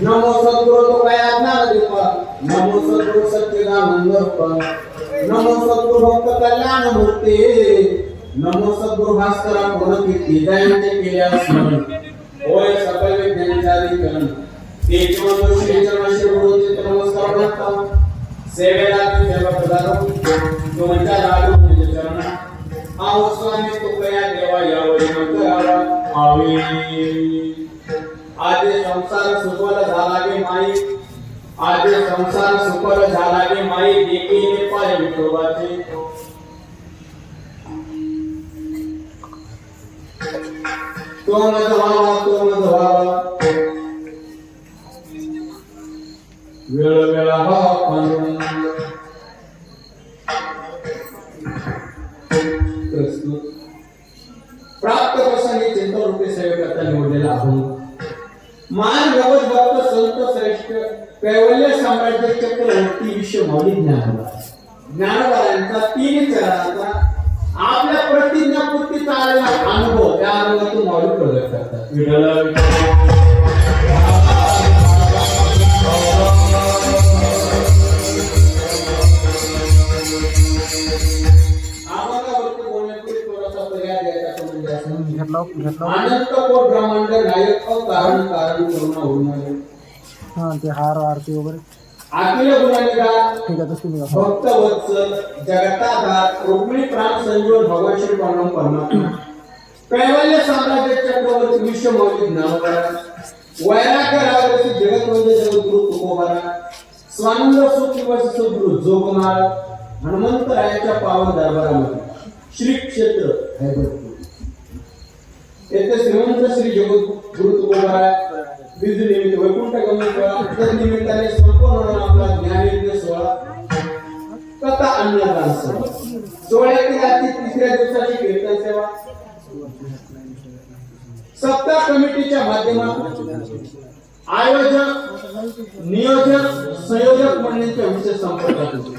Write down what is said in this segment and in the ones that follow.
नमो सद्गुरु तो ज्ञान देवा, नमो सद्गुरु सच्चिदानंद रूप, नमो सद्गुरु भक्त कल्याण मूर्ती, नमो सद्गुरु भास्करा गुणकीर्ती जयांचे केल्या स्मरण, होय सकल विज्ञानाचे अधिकरण, तेजवंत श्री चरण श्री गुरुचे नमस्कार करता, सेवेला सेवा प्रदान, तुमच्या लागू तुझे चरण, आओ स्वामी तुकया देवा यावरी मंगळावा आवे. आदि संसार सुखवला झाला गे माई, आदि संसार सुखवला झाला गे माई, देखीने पाय विठोबाचे. तो मज व्हावा वेळ वेळा पांडुरंग. प्राप्त प्रसंगी चिंतन रूपी सेवेकरता निवडलेला आहोत. मान भगवत भक्त संत श्रेष्ठ कैवल्य साम्राज्य चक्रवर्ती विश्व मौलिक ज्ञानवाल्यांचा 3 चरणांचा आपल्या प्रतिज्ञापूर्तीचा आलेला अनुभव, त्या अनुभवातून मौलिक प्रगट करतात. विठ्ठल अनंत कोट ब्रह्मांड नायक कारण कारण करुणा होणार. हां ते हार आरती वगैरे अखिल गुणनिगार ठीक आहे तसं भक्त वत्सल जगताधार रुक्मिणी प्राण संजीवन भगवान श्री परमात्मा कैवल्य साम्राज्य चक्रवर्ती विश्व मौलिक ज्ञानवरा वैराग्य रावरसी जगतवंदे जगद्गुरु तुकोबारा स्वानंद सुख निवासी सद्गुरु जोगमार हनुमंतरायाच्या पावन दरबारामध्ये श्री क्षेत्र हैबतपूर येथे श्रीमंत श्री जगद्गुरु तुकोबारा विधी निमित्त वैकुंठ गमन सोहळा निमित्ताने संपूर्ण आपला ज्ञानयज्ञ सोहळा तथा अन्नदान सोहळ्यातील रात्री 3ऱ्या दिवसाची कीर्तन सेवा सप्ताह कमिटीच्या माध्यमातून आयोजक नियोजक संयोजक मंडळींच्या विशेष संपर्कात होते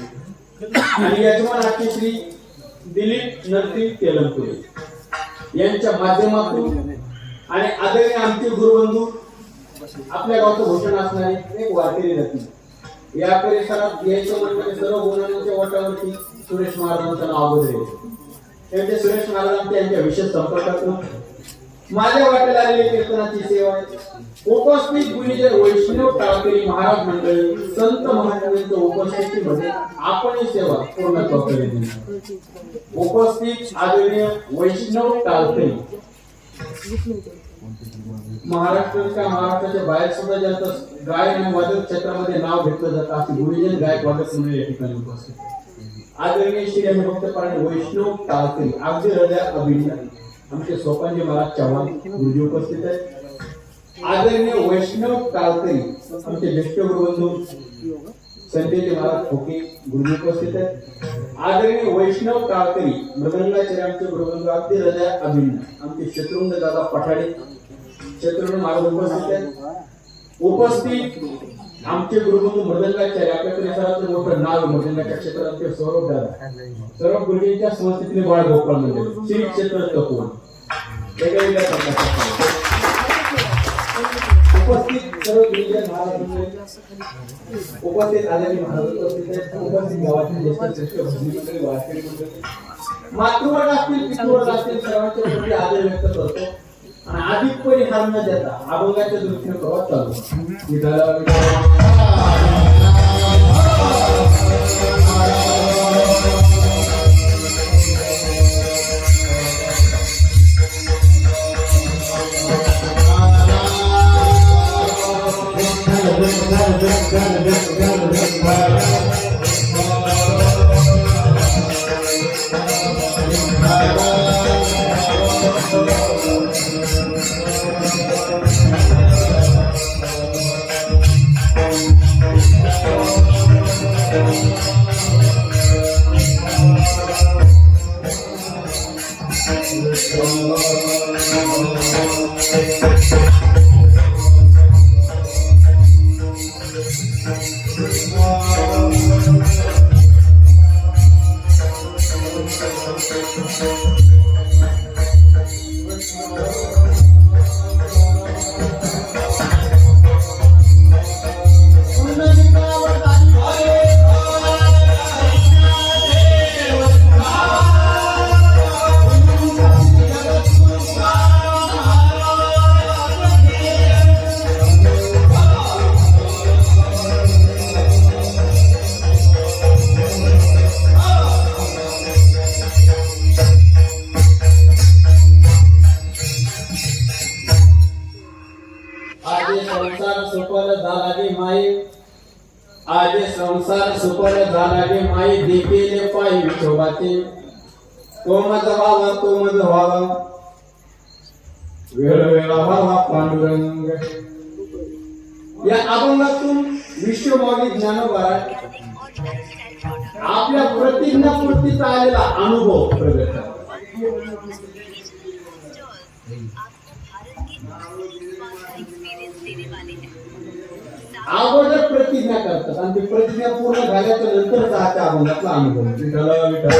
आणि यजमान श्री दिलीप नरसिंह तेलंपुरे यांच्या माध्यमातून आणि आदरणीय आमचे गुरुबंधू आपल्या गावचं भूषण असणारे एक वारकरी रत्न या परिसरात यायचं म्हणजे सर्व गुणांच्या वाटावरती सुरेश महाराजांचं नाव वगैरे त्यांचे सुरेश महाराजांचे यांच्या विशेष संपर्कातून माझ्या वाटेला आलेली कीर्तनाची सेवा उपस्थित गुरुजन वैष्णव टाळकरी महाराज मंडळी संत महाराजांच्या उपस्थितीमध्ये आपण ही सेवा पूर्णत्वाकडे नेऊ. उपस्थित आदरणीय वैष्णव टाळकरी महाराष्ट्राच्या बाहेर सुद्धा जास्त गायन आणि वादक क्षेत्रामध्ये नाव घेतलं जातं अशी गुरुजन गायक वादक मंडळी या ठिकाणी उपस्थित. आदरणीय श्री भक्त पारायण वैष्णव टाळकरी अगदी हृदय अभिनय आमचे सोपानजी महाराज चव्हाण गुरुजी उपस्थित आहेत. आदरणीय वैष्णव टाळकरी आमचे ज्येष्ठ गुरुबंधू संजयजी महाराज खोके गुरुजी उपस्थित आहेत. आदरणीय वैष्णव टाळकरी मृदंगाचार्य आमचे गुरुबंधू अगदी हृदय अभिनय आमचे शत्रुंद दादा पठाडे शत्रुंद महाराज उपस्थित आहेत. उपस्थित आमचे गुरुबंधू मृदंगाचार्य आपल्या परिसराचं मोठं नाव मृदंगाच्या क्षेत्रात आमचे सौरभ दादा सौरभ गुरुजींच्या संस्थेतले बाळ गोपाळ मंदिर श्री क्षेत्र तपोवन उपस्थित सर्व गुरुजन महाराज उपस्थित आदरणीय महाराज उपस्थित आहेत. उपस्थित गावातील ज्येष्ठ श्रेष्ठ भजनी मंडळी वारकरी मंडळी मातृवर्ग असतील पितृवर्ग असतील सर्वांच्या प्रती आदर व्यक्त करतो आणि अधिक परिहार न देता अभंगाच्या दृष्टीने प्रवास चालू. आजे संसार सुफल झाला गे माई आजे संसार सुफल झाला गे माई देखील पायी विठोबाचे तो मज व्हावा वेळोवेळा व्हावा पांडुरंग. या अभंगातून विश्वमागी ज्ञानोबा आपल्या प्रतिज्ञापूर्तीचा आलेला अनुभव प्रगट करतात. अगोदर प्रतिज्ञा करतात आणि ती प्रतिज्ञा पूर्ण झाल्याच्या नंतर त्या अभंगातला अनुभव. विठ्ठल विठ्ठल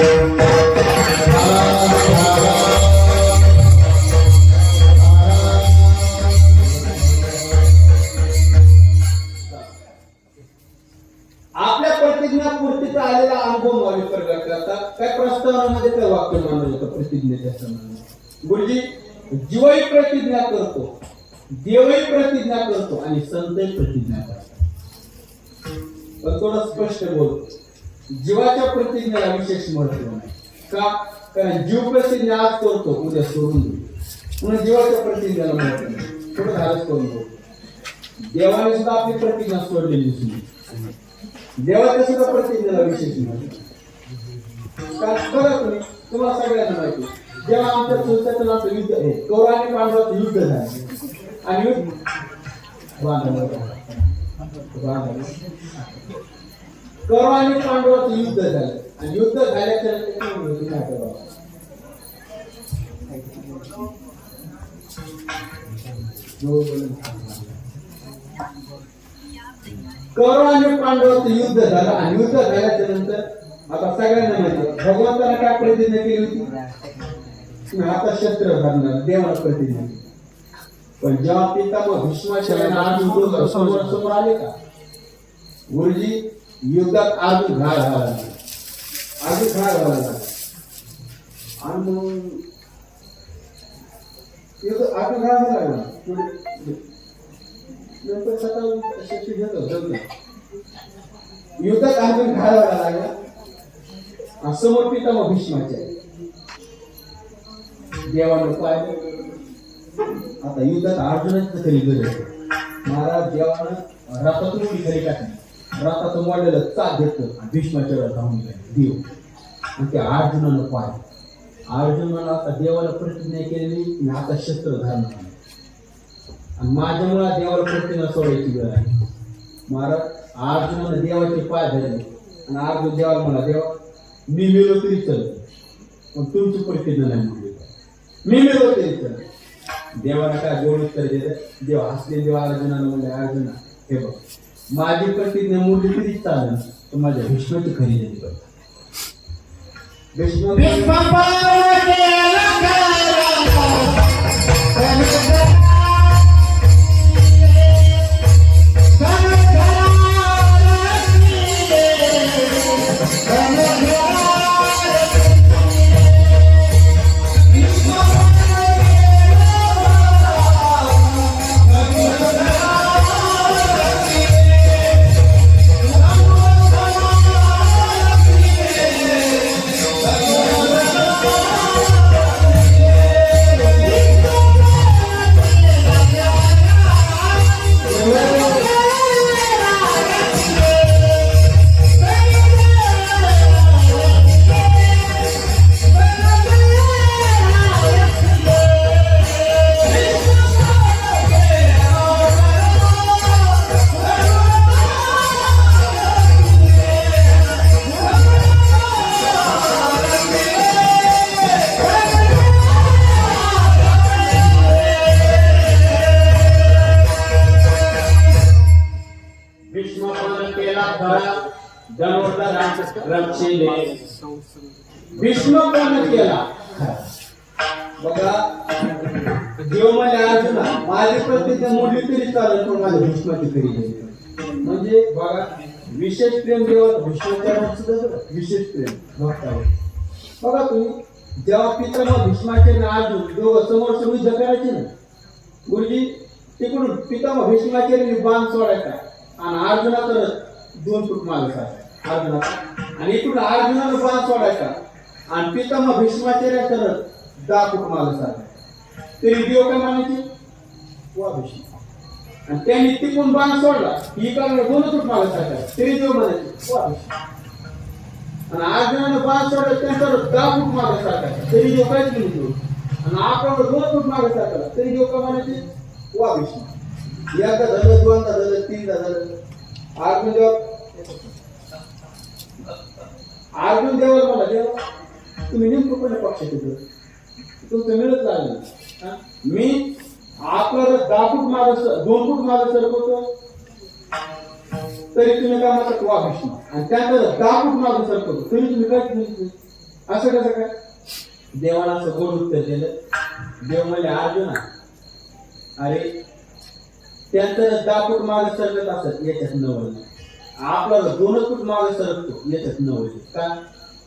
आपल्या प्रतिज्ञापूर्तीचा आलेला अनुभव मागे प्रगट करतात. काय प्रस्तावनामध्ये काय वाक्य मानलं होतं प्रतिज्ञेच्या संबंधात? गुरुजी जीवही प्रतिज्ञा करतो, देवही प्रतिज्ञा करतो आणि संतही प्रतिज्ञा करतात. पण थोडं स्पष्ट बोलतो, जीवाच्या प्रतिज्ञेला विशेष महत्व नाही. का? कारण जीव प्रतिज्ञा आज करतो, उद्या सोडून देतो. म्हणून जीवाच्या प्रतिज्ञेला महत्व नाही. थोडं धाडस करून बोलतो. देवाने सुद्धा आपली प्रतिज्ञा सोडलेली दिसली. देवाच्या सुद्धा प्रतिज्ञेला विशेष महत्व. बघा तुम्ही, तुम्हाला सगळ्यांना माहिती, जेव्हा आमच्या संस्थेचं युद्ध आहे, कौरव आणि पांडवाचं युद्ध झालं आणि युद्ध कौरव आणि पांडवाचं युद्ध झालं आणि युद्ध झाल्याच्या कौरव आणि पांडवाचं युद्ध झालं आणि युद्ध झाल्याच्या नंतर आता सगळ्यांना माहिती भगवंताने काय प्रतिज्ञा केली होती? आता शस्त्र धरणार, देवाला प्रतिज्ञा केली. पण जेव्हा पितामह भीष्माचार्य समोर आले का, गुरुजी युद्धात अर्जुन घाळ घालायला आणि मग युद्ध अर्जुन घाळ लागला. नंतर सकाळी शक्ती घेत युद्धात अर्जुन घाळ लागला. समोर पितामह भीष्माचार्य देवानं पाहिलं. आता युद्धात अर्जुनाची खरी गरज आहे. महाराज देवानं रथातून उडी खरी टाकली, रथाचं मोडलेलं चाक घेतलं, भीष्माचार्य धावून गेले देव. आणि ते अर्जुनानं पाहिलं. अर्जुनानं आता देवाला प्रतिज्ञा केलेली, मी आता शस्त्र धरणार आणि माझ्यामुळे देवाला प्रतिज्ञा सोडायची वेळ आहे. महाराज अर्जुनानं देवाचे पाय धरले आणि अर्जुन देवाला म्हणा, देवा मी मिळलो तरी चल, पण तुमची प्रतिज्ञा नाही म्हणली. मी मिळलो तरी चल. देवाला काय गोड उत्तर देत? देव हसले. देव अर्जुनाला म्हणले, अर्जुना हे बघ, माझी प्रतिज्ञा मोडली तरी चालेल, तर माझ्या भीष्माची खरी झाली पाहिजे. भीष्म पण केला. बघा देव म्हणजे अर्जुना माझी प्रतिज्ञा मोडली तरी चालेल, पण माझ्या भीष्माची खरी झाली. म्हणजे बघा विशेष प्रेम देवाला भीष्माचार्य विशेष प्रेम भक्तावर. बघा तुम्ही जेव्हा पितामह भीष्माचे अर्जुन दोघं समोर युद्ध करायचे ना, गुरुजी तिकडून पितामह भीष्माचार्य बाण सोडायचा आणि अर्जुनाचं 2 फूट मागे साधायचा अर्जुनाचा, आणि इकडून अर्जुनानं बाण सोडायचा आणि पितामह भीष्माचार्य करत 10 फूट मागे साधायचा. तरी देव काय म्हणायचे? वा भीष्म आणि त्यांनी तिकून बाण सोडला ही कारण दोन फूट मागे सारखा तरी देव म्हणायचे वा विष्णू. आणि अर्जुनानं बाण सोडलं त्यांच्यावर 10 फूट मागे सारखा तरी देव काहीच नाही देऊ. आणि आपण 2 फूट मागे सारखा तरी देव का म्हणायचे वा विष्णू. एकदा झालं, दोनदा झालं, तीनदा झालं. अर्जुन देवाला मला देवा तुम्ही नेमकं कोणत्या पक्षात येतो तुमचं मिळत लागलं. मी आपलं 10 फूट मागे 2 फूट मागे सरकवतो तरी तुम्ही काय म्हणतात वा विष्णू. आणि त्यानंतर 10 फूट मागे सरकवतो तरी तुम्ही काय म्हणतो असं कसं काय. देवाला असं गोड उत्तर दिलं. देव म्हणले अर्जुना अरे त्यांचं 10 फूट मागे सरकत असत याच्यात नवल नाही. आपल्याला 2 फूट मागे सरकतो याच्यात नवल का.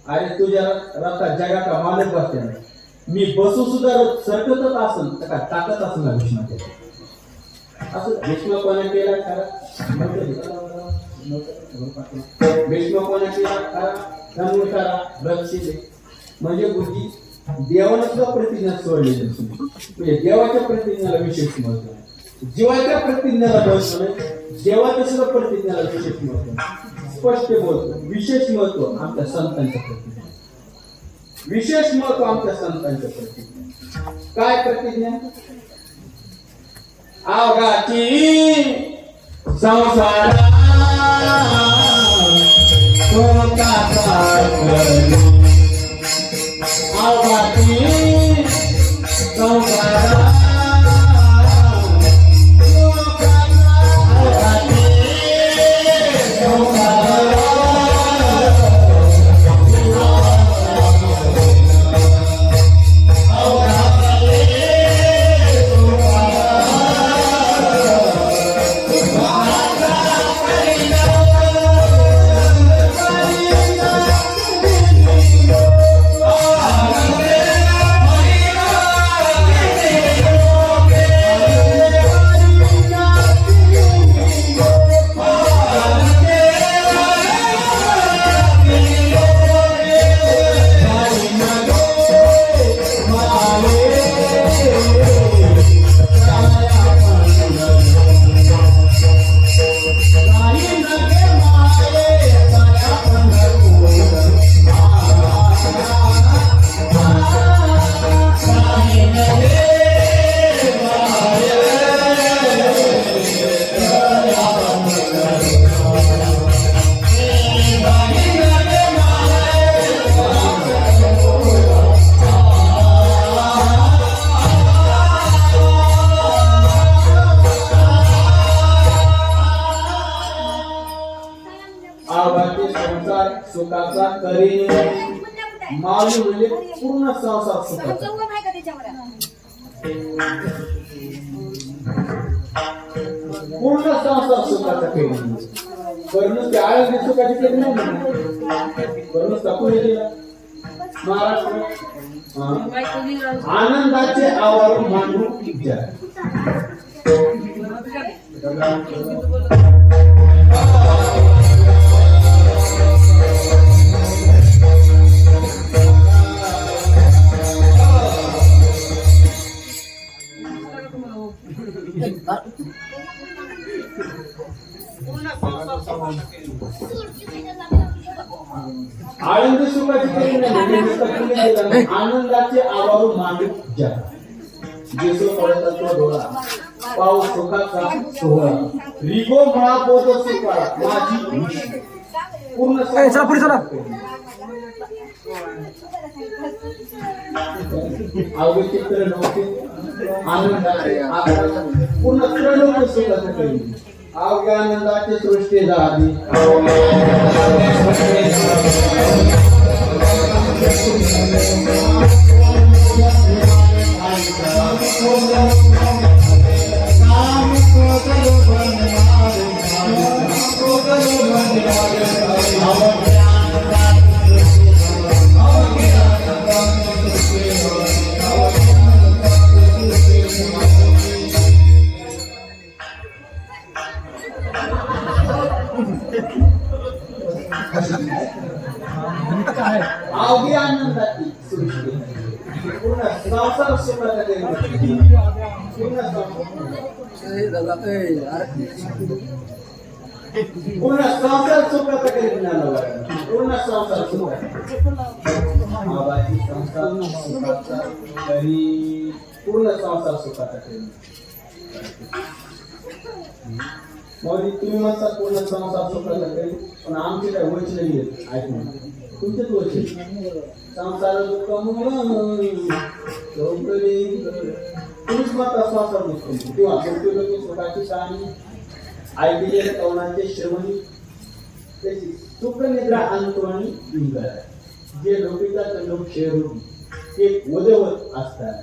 अरे तुझ्या रथात जगाचा मालक बसते नाही. मी बसू सुद्धा सरकतच असेल तर काय ताकद असेल ना भीष्माच्या. असं भीष्म कोणा केला खरा भीष्म कोणा केला खरा धनुष्य करा रक्षिले म्हणजे बुद्धी देवाला सुद्धा प्रतिज्ञा सोडलेली म्हणजे देवाच्या प्रतिज्ञाला विशेष महत्व आहे. जीवाच्या प्रतिज्ञाला महत्व नाही देवाच्या सुद्धा प्रतिज्ञाला विशेष महत्व. स्पष्ट बोलतो विशेष महत्व आमच्या संतांच्या प्रतिज्ञा विशेष महत्व आमच्या संतांच्या प्रतिज्ञा. काय प्रतिज्ञा अवघाची संसारा अवघाची संसारा सुखाचा करी माऊली म्हणजे पूर्ण संसार सुखाचा पूर्ण संसार सुखाचा करी वरून त्या आळंदी सुखाची करी नाही वरून टाकून गेला महाराष्ट्र आनंदाचे आवाहन मांडू विचार आनंद सुखाची करी नाही आनंदाचे आवाहन मांडू विचार जेसो पडता तो डोळा पाऊस सुखाचा सोहळा रिगो महापोत सुखाळा माझी पूर्ण अवघे चित्र नव्हते आनंदाचे पूर्ण त्रिलोक सुखाचं करी अवघ्या आनंदाचे सृष्टी झाली अवघी आनंदाची सृष्टी पूर्ण संसार सुखाचा पूर्ण पूर्ण संसार सुखाचा करीत ज्ञानाला पूर्ण संसार सुखाचा आबाची संसार सुखाचा तरी पूर्ण संसार सुखाचा करीत मग तुम्ही म्हणता पूर्ण संसार सुखाचा करीत पण आमचे काय वचन नाही ऐकून तुमचेच वचन संसार दुःख तुम्हीच म्हणता संसार दुःख किंवा मृत्यूलोकी सुखाची कहाणी ऐकलेल्या कवनाचे श्रवणी त्याची सुखनिद्रा अंतवाणी इंगळ जे लोकिका लोक शेरूपी ते वजवत असतात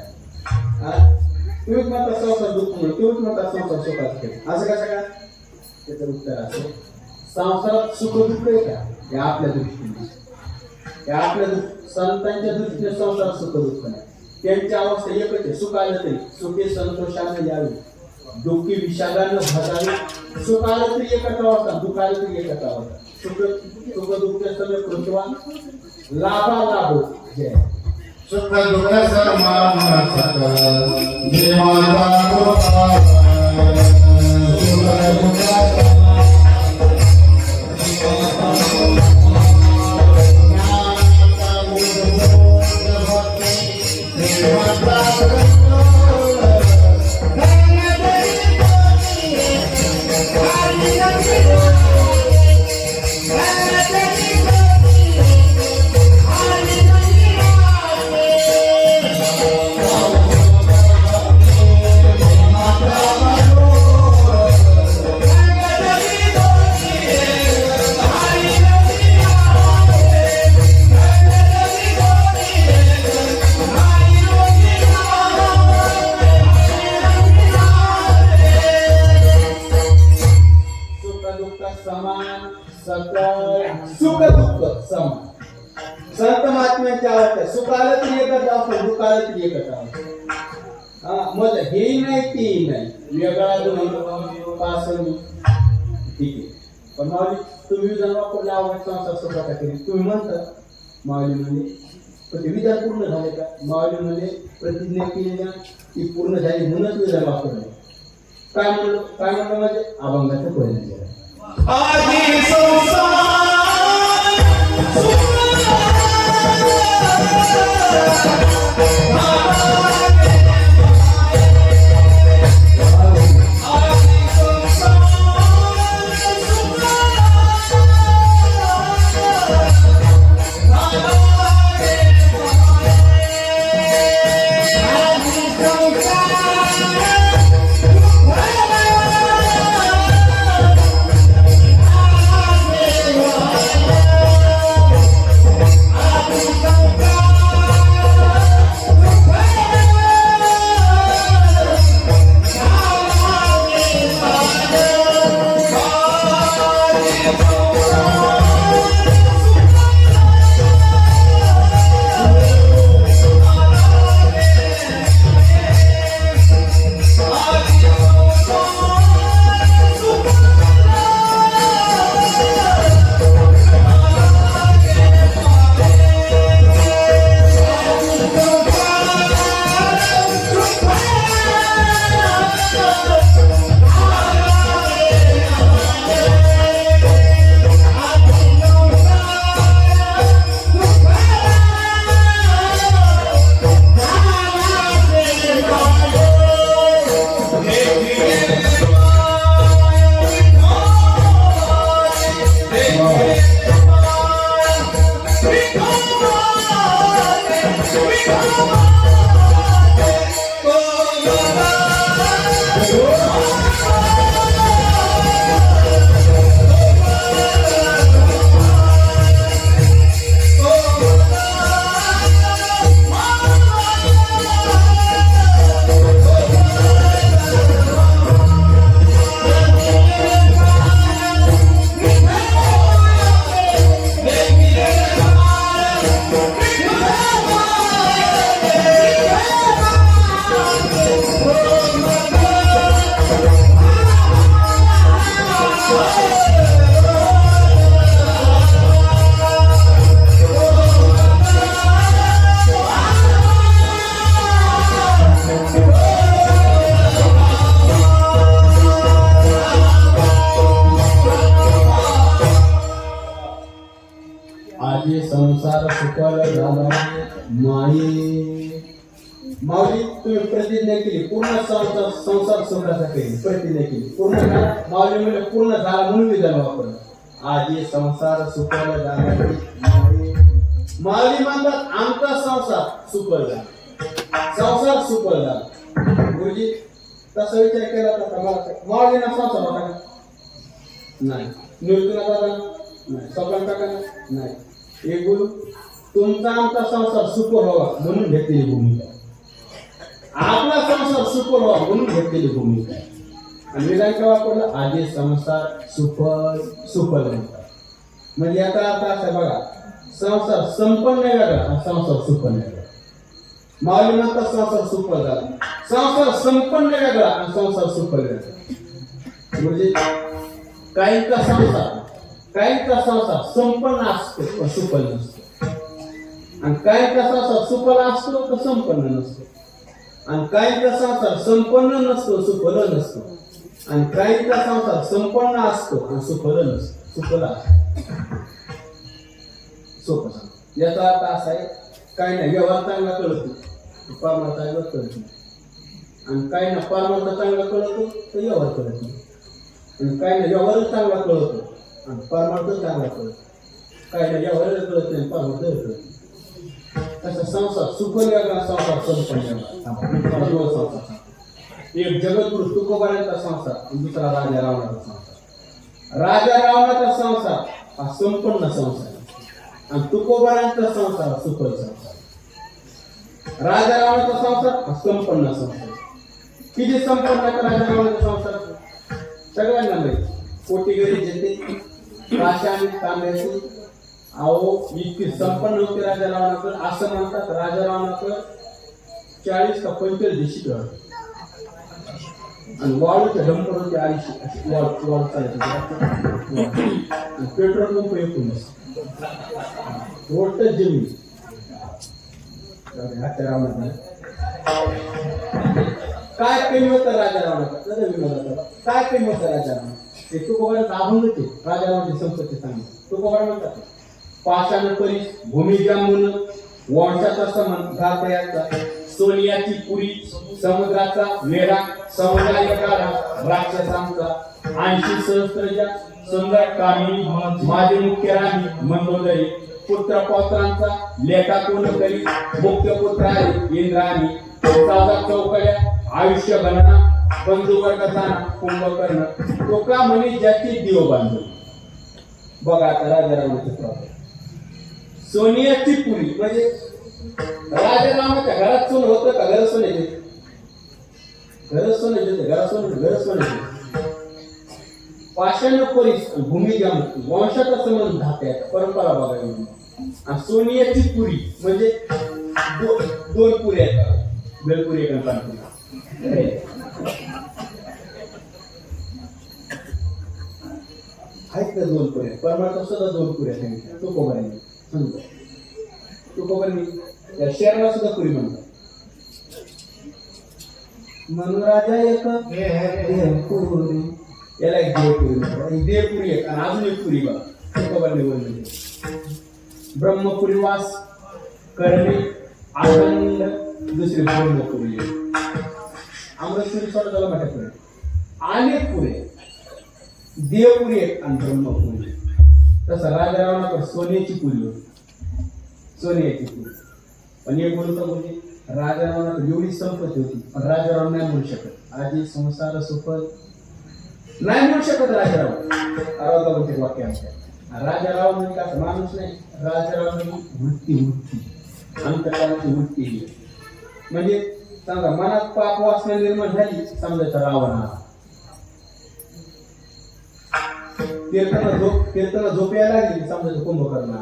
तुम्हीच म्हणता संसार दुःख म्हणून तुम्हीच म्हणता संसार सुखात असं कसं का त्याचं उत्तर असं संसारात सुख दुःख आहे का हे आपल्या दृष्टीने हे आपल्या संतांच्या दृष्टीने संसार सुख दुःख नाही त्यांची अवस्था एकच आहे सुख आलं तरी सुखी संतोषाने यावे दुःखी विषादानं भजावे सुख आलं तरी एकच अवस्था दुःख आलं तरी एकच अवस्था सुख दुःख सगळे कृतवान लाभा लाभ जय सुख दुःख समान देवाचा सुख दुःख समान संत महात्म्यांची अवस्था सुख आलं तरी एकच अवस्था दुःख आलं तरी एकच अवस्था मग हेही नाही तेही नाही वेगळा पासन ठीक आहे पण माऊली तुम्ही जर वापरला आवड संसार सुखाचा करी तुम्ही म्हणता माऊली म्हणजे पण ते विधान पूर्ण झाले का माऊली म्हणजे प्रतिज्ञा केलेल्या ती पूर्ण झाली म्हणूनच विधान वापरले काय म्हणलं म्हणजे अभंगाचं परिणाम केला आधी संसार संसार सुखल झाला माये. माऊली तुम्ही प्रतिज्ञा केली पूर्ण संसार सुखाचा केली प्रतिज्ञा केली पूर्ण झाला. माऊली म्हणजे पूर्ण झाला म्हणून विधान वापरलं. आजी संसार सुखल झाला माये. माऊली म्हणतात आमचा संसार सुखल झाला संसार सुखल झाला. गुरुजी तसा विचार केला तर माऊलीना संसार होता का? नाही. निवृत्तीला दादा नाही. स्वप्न काका नाही. एक गुरु तुमचा आमचा संसार सुखर व्हावा म्हणून घेतलेली भूमिका आपला संसार सुखर व्हावा म्हणून घेतलेली भूमिका आणि विधान काय वापरलं आधी संसार सुफल म्हणतात. म्हणजे याचा अर्थ असा बघा संसार संपन्न वेगळा आणि संसार सुफल वेगळा. माऊली म्हणतात संसार सुफल झाला संसार संपन्न वेगळा आणि संसार सुफल वेगळा. म्हणजे काहींचा संसार संपन्न असतो पण सुफल नसतो आणि काहींचा संसार सुफल असतो तर संपन्न नसतो आणि काहींचा संसार संपन्न नसतो सुफल नसतो आणि काहींचा संसार संपन्न असतो आणि सुफल नसतो सुफल असतो. सोपं सांग याचा अर्थ असा आहे काही नाही व्यवहार चांगला कळतो परमार्थ चांगला कळत नाही आणि काही ना परमार्थ चांगला कळतो तर व्यवहार कळत नाही आणि काही ना व्यवहार चांगला कळतो आणि परमार्थ चांगला कळतो काही ना व्यवहार कळत नाही परमार्थ कळत नाही. तसा संसार सुखल वेगळा संसार संपन्न वेगळा. एक जगद्गुरु तुकोबारांचा संसार आणि दुसरा राजा रावणाचा संसार. राजा रावणाचा संसार हा संपन्न संसार आणि तुकोबारांचा संसार सुखल संसार. राजा रावणाचा संसार हा संपन्न संसार. किती संपन्न आहे राजा रावणाचा संसार सगळ्यांना माहिती. कोटी गरी जेते पाषाण तांब्याची अहो इतकी संपन्न होते राजा रावणाकडे असं म्हणतात राजा रावणाकडे 40 का 45 देशी आणि वाळूच्या डंपर होते 250 वाळ चालायची आणि पेट्रोल पंप 19 रोडच जमीन काय कमी होतं राजा रावणाचा काय कमी होतं राजा रावणा ते तुकोबाराचा अभंग ते राजा रावणाची संपत्ती सांगितली. तुकोबारा म्हणतात पाषाण परीस भूमी जांबून वंशाचा समान घातयाचा सोनियाची पुरी समुद्राचा वेढा समुद्राच्या काढा राक्षसांचा 80 सहस्त्रजा सुंदर कामिनी माझे मुख्य राणी मंदोदरी पुत्र पौत्रांचा लेखा कोण करी मुख्य पुत्र आहे इंद्राणी 14 चौकड्या आयुष्य गणना बंधुवर्ग जाणा कुंभकर्ण तो का म्हणे ज्याची देव बांधू. बघा आता राजा रावणाचे प्रॉब्लेम सोनियाची पुरी म्हणजे राजा रावणाच्या घरात सोनं होतं का घरात सोने येते घरात सोने येते घरात सोने पाषाण परीस भूमी जाम वंशाचा संबंध धात्या परंपरा बघायला आणि सोनियाची पुरी म्हणजे दोन पुऱ्या आहेत बेलपुरी एक पानपुरी आहेत का दोन पुऱ्या परमार्थ सुद्धा 2 पुऱ्या सांगितल्या तुकोबारांनी समजा तुकोबारांनी त्या शहराला सुद्धा पुरी म्हणतात. म्हणून राजा एक देवपुरी याला एक देवपुरी म्हणतात देवपुरी एक आणि अजून एक पुरी बघा तुकोबारांनी बोलले ब्रह्मपुरी वास करणे आनंद दुसरी ब्रह्मपुरी अमृतपुरी सोडा झाला मोठ्या पुरे अनेक पुरे देवपुरी एक आणि ब्रह्मपुरी. तसा राजा रावणाकडे सोन्याची पुरी होती सोन्याची पुरी पण एक बोलतो म्हणजे राजा रावणाकडे एवढी संपत्ती होती पण राजा राव नाही म्हणू शकत आधी संसार सुखद नाही म्हणू शकत राजा राव बोलते वाक्य आमच्या राजा राव म्हणजे का माणूस नाही राजा राव वृत्ती आमच्या काळाची वृत्ती म्हणजे सांगा मनात पाप वासना निर्माण झाली समजायचं रावण कीर्तना झोप यायला लागली समजायचं कुंभकर्ण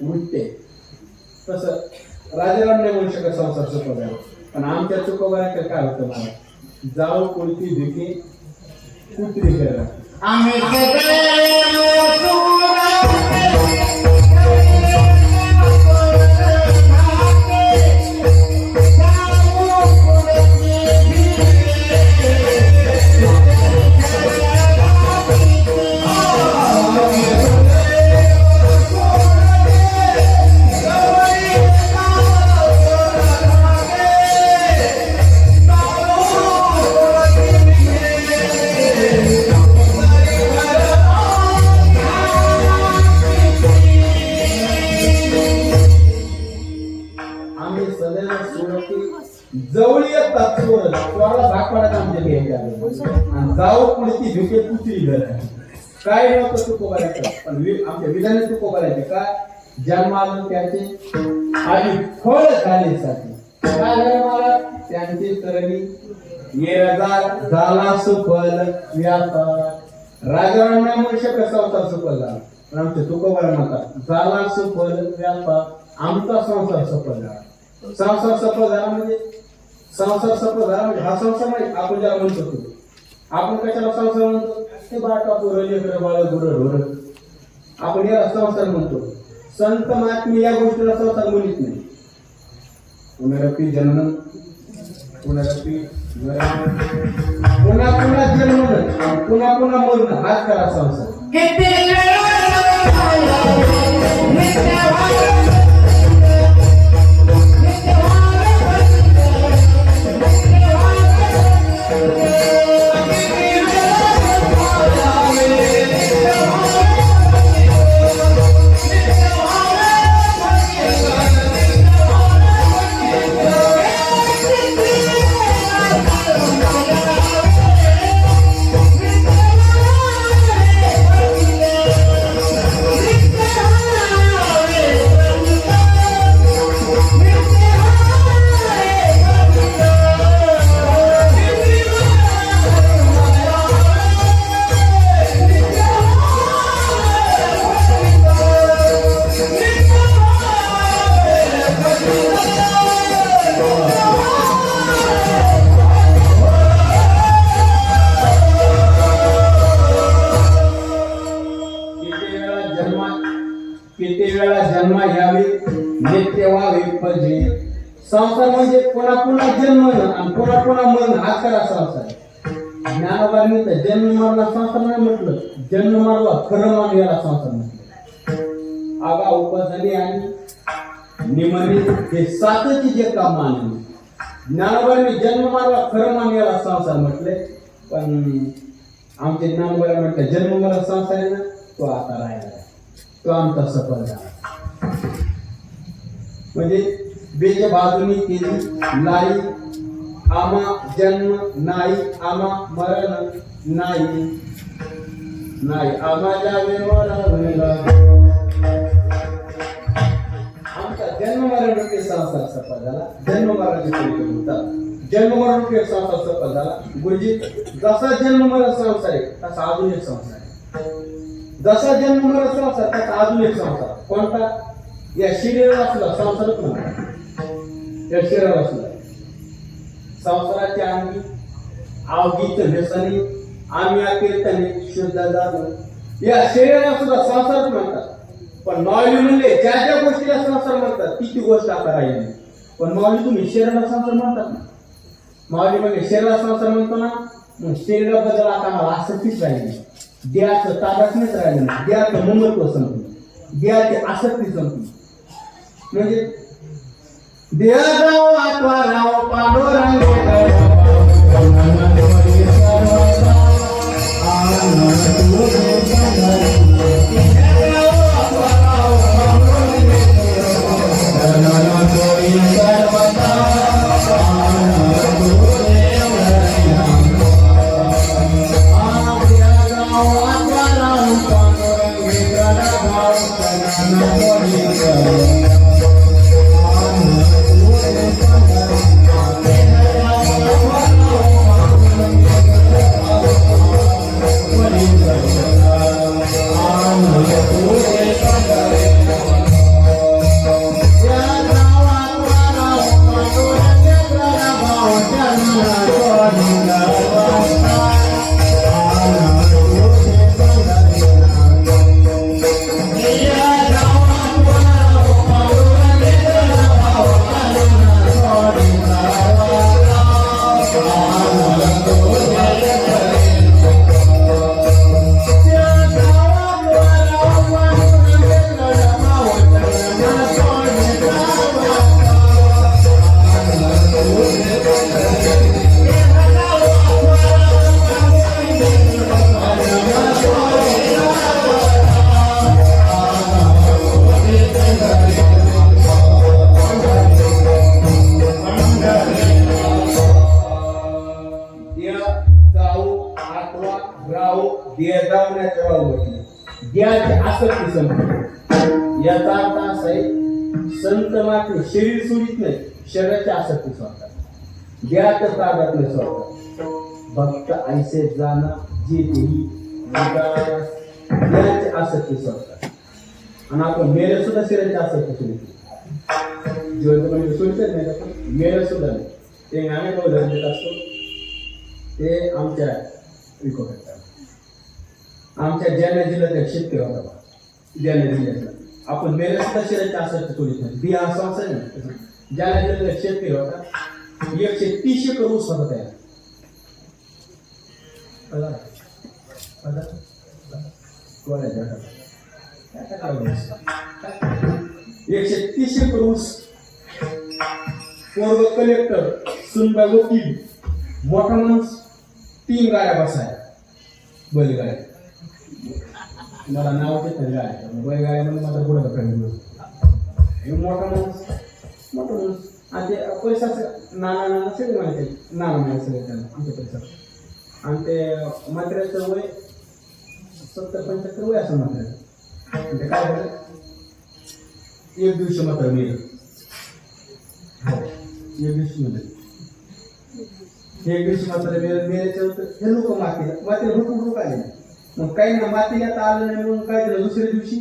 वृत्ते तसं राजाराम नाही म्हणू शकत संसार चुकवल्या पण आमच्या चुकवल्या काय होतं मला जाऊ कोणती भिके कुत्री करा आम्ही ते आणि जाऊ पुढे ती भिके पुसली घर काय नव्हतं तुकोबारायचं पण आमच्या विधाने तुकोबारायचे का जन्माला त्याचे आणि फळ झालेसाठी काय झालं मला त्यांची तरणी येरदार झाला सुफल व्यापार राजारांना मनुष्य कसा होता सुफल झाला पण आमच्या तुकोबारा म्हणतात झाला सुफल व्यापार आमचा संसार सफल झाला संसार सफल झाला म्हणजे संसार सफल झाला म्हणजे हा संसार नाही आपण ज्याला म्हणतो आपण कशाला संसार म्हणतो ते बाटा पोरं लेकरं बाळ गुरं ढोरं आपण याला संसार म्हणतो संत महात्मे या गोष्टीला संसार म्हणत नाही पुनरपी जन्म पुनरपी पुन्हा पुन्हा जन्म पुन्हा पुन्हा मरण हाच करा संसार जन्म यावे नित्य व्हावे पाहिजे संसार म्हणजे पुन्हा पुन्हा जन्म आणि पुन्हा पुन्हा मरण हाच करा संसार ज्ञानोबांनी तर जन्म मारला संसार नाही म्हटलं जन्म मारला खरं मान याला संसार म्हटलं आगा उपजनी आणि निमनी हे सातची जे काम मानले ज्ञानोबांनी जन्म मारला खरं मान याला संसार म्हटले पण आमचे ज्ञानोबाला म्हटलं जन्म मारला संसार आहे ना तो आता राहिला तो आमचा सफल झाला म्हणजे बेज बाजूनी केली लाई आमा जन्म नाही आमा मरण नाही नाही आम्हाला आमचा जन्म मरण रूपी संसार सफल झाला जन्म मरणाचे होतात जन्म मरण रूपी संसार सफल झाला गुरुजी जसा जन्म मरण संसार आहे तसा अजून एक संसार आहे जसा जन्म मरण संसार त्याचा अजून एक संसार कोणता या शरीराला असला संसारच म्हणतात या शरीराला असला संसाराच्या अंगी अवगीत व्यसनी आम्ही अकीर्तने शुद्ध झालो या शरीराला सुद्धा संसारच म्हणतात पण माऊली म्हणले ज्या ज्या गोष्टीला संसार म्हणतात ती गोष्ट आता राहिली पण माऊली तुम्ही शरीराला संसार म्हणतात ना माऊली म्हणजे शरीराला संसार म्हणतो ना मग शरीराबद्दल आता मला आसक्तीच राहिली देहाचं तादात्म्यच राहिलं नाही देहाचं ममत्व संपलं देहाची आसक्ती संपली म्हणजे देहाराव आत्माराव पांडुरंग गाव आठवा गाव देवण्याचं गाव म्हटलं द्याचे आसक्ती संपली याचा अर्थ असा आहे संत मात्र शरीर सोडित नाही शरीराची आसक्ती सोडतात द्याचं प्राधात नाही सोडतात भक्त ऐसे जाणं जे देही द्याचे आसक्ती सोडतात आणि आपण मेरे सुद्धा शरीराची आसक्ती सोडतो जेवढं म्हणजे सोडतच नाही आपण मेरे सुद्धा नाही ते आम्ही उदाहरण देत असतो ते आमच्या विको करतात आमच्या जालना जिल्ह्यात एक शेतकरी होता जालना जिल्ह्यातला आपण मेरे सुद्धा शरीराची आसक्ती सोडित नाही बी हा संस्था आहे ना जालना जिल्ह्यात एक शेतकरी होता 130 एकर ऊस होता त्याला एकशे 30 एकर ऊस पोरग कलेक्टर सुनबा वकील मोठा माणूस 3 गाड्या बसाय बैलगाड्या मला नाव देत नाही गाड्या बैलगाड्यामध्ये मात्र पुढे कमी मोठा माणूस आणि ते पैसा नाना सगळे माहिती नाना माहिती सगळे त्यांना आमच्या पैसा आणि ते मात्र्याचं वय 70-75 वय असं मात्र ते काय झालं एक दिवशी मात्र मेलं एक दिवशी मात्र मेल्याच्या हे लोक मातीला भरपूर आले मग काही ना मातीला तर आलं नाही म्हणून काय झालं दुसऱ्या दिवशी